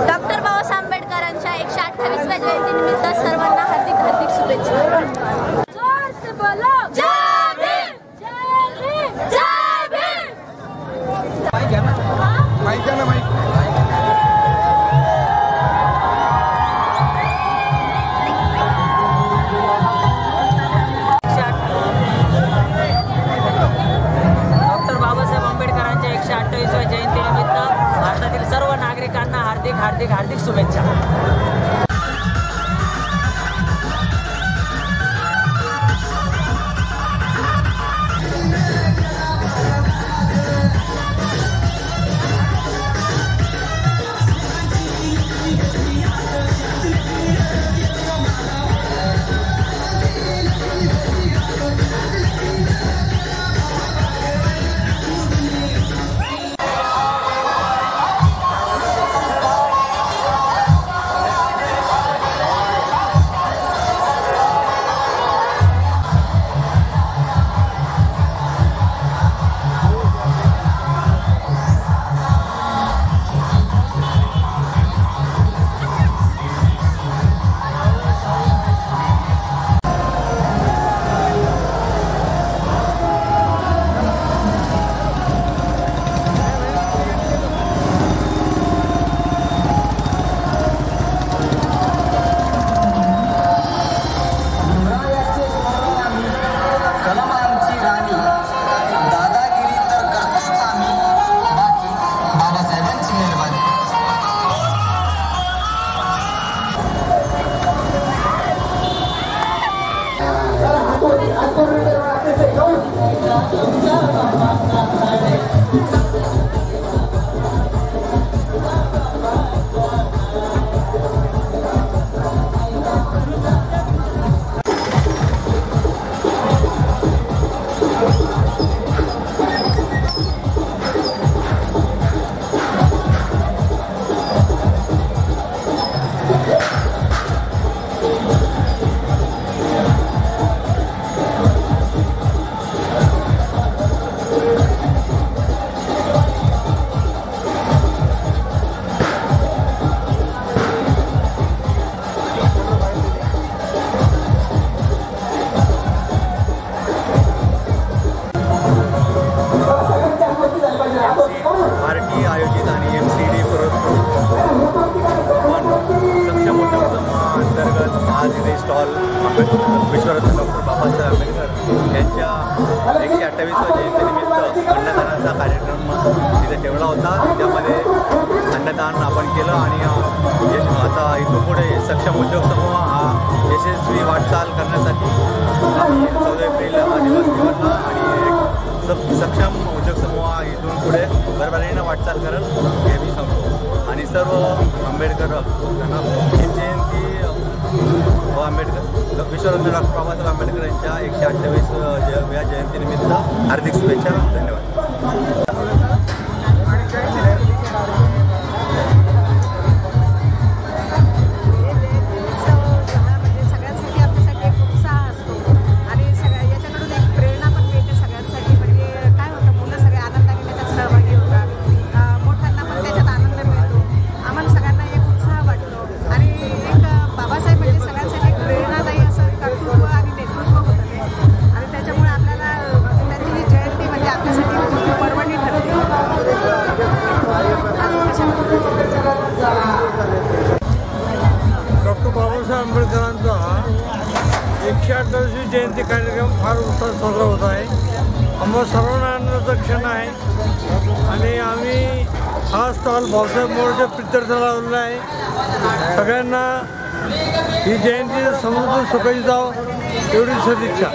Doctor Babasaheb आंबेडकरांच्या 128व्या जयंतीनिमित्त सर्वांना हार्दिक हार्दिक शुभेच्छा. जोर से बोलो जय भीम जय भीम जय भीम. माईक घ्या ना माईक. डॉक्टर बाबासाहेब आंबेडकरांच्या 128व्या जयंतीनिमित्त भारतातील सर्व नागरिकांना हार्दिक हार्दिक हार्दिक शुभेच्छा. विश्वरत्न डॉक्टर बाबासाहेब आंबेडकर यांच्या 128व्या जयंतीनिमित्त अन्नदानाचा कार्यक्रम तिथे ठेवला होता. त्यामध्ये अन्नदान आपण केलं आणि आता इथून पुढे सक्षम उद्योग समूह हा यशस्वी वाटचाल करण्यासाठी आम्ही 14 एप्रिल हा दिवस निवडला आणि एक सक्षम उद्योग समूह हा इथून पुढे बरोबरीनं वाटचाल करेल हे मी सांगतो. आणि सर्व आंबेडकर त्यांना जयंती आंबेडकर विश्वरत्न डॉक्टर बाबासाहेब आंबेडकर यांच्या 128व्या जयंतीनिमित्त हार्दिक शुभेच्छा. धन्यवाद. डॉक्टर बाबासाहेब आंबेडकरांचा 128वी जयंती कार्यक्रम फार उत्साहात साजरा होत आहे. आम्हाला सर्वांना आनंदाचा क्षण आहे आणि आम्ही हा स्टॉल भाऊसाहेब मोरेच्या प्रित्यर्थाला लावलेला आहे. सगळ्यांना ही जयंती समृद्ध सुखाची जाव एवढी सदिच्छा.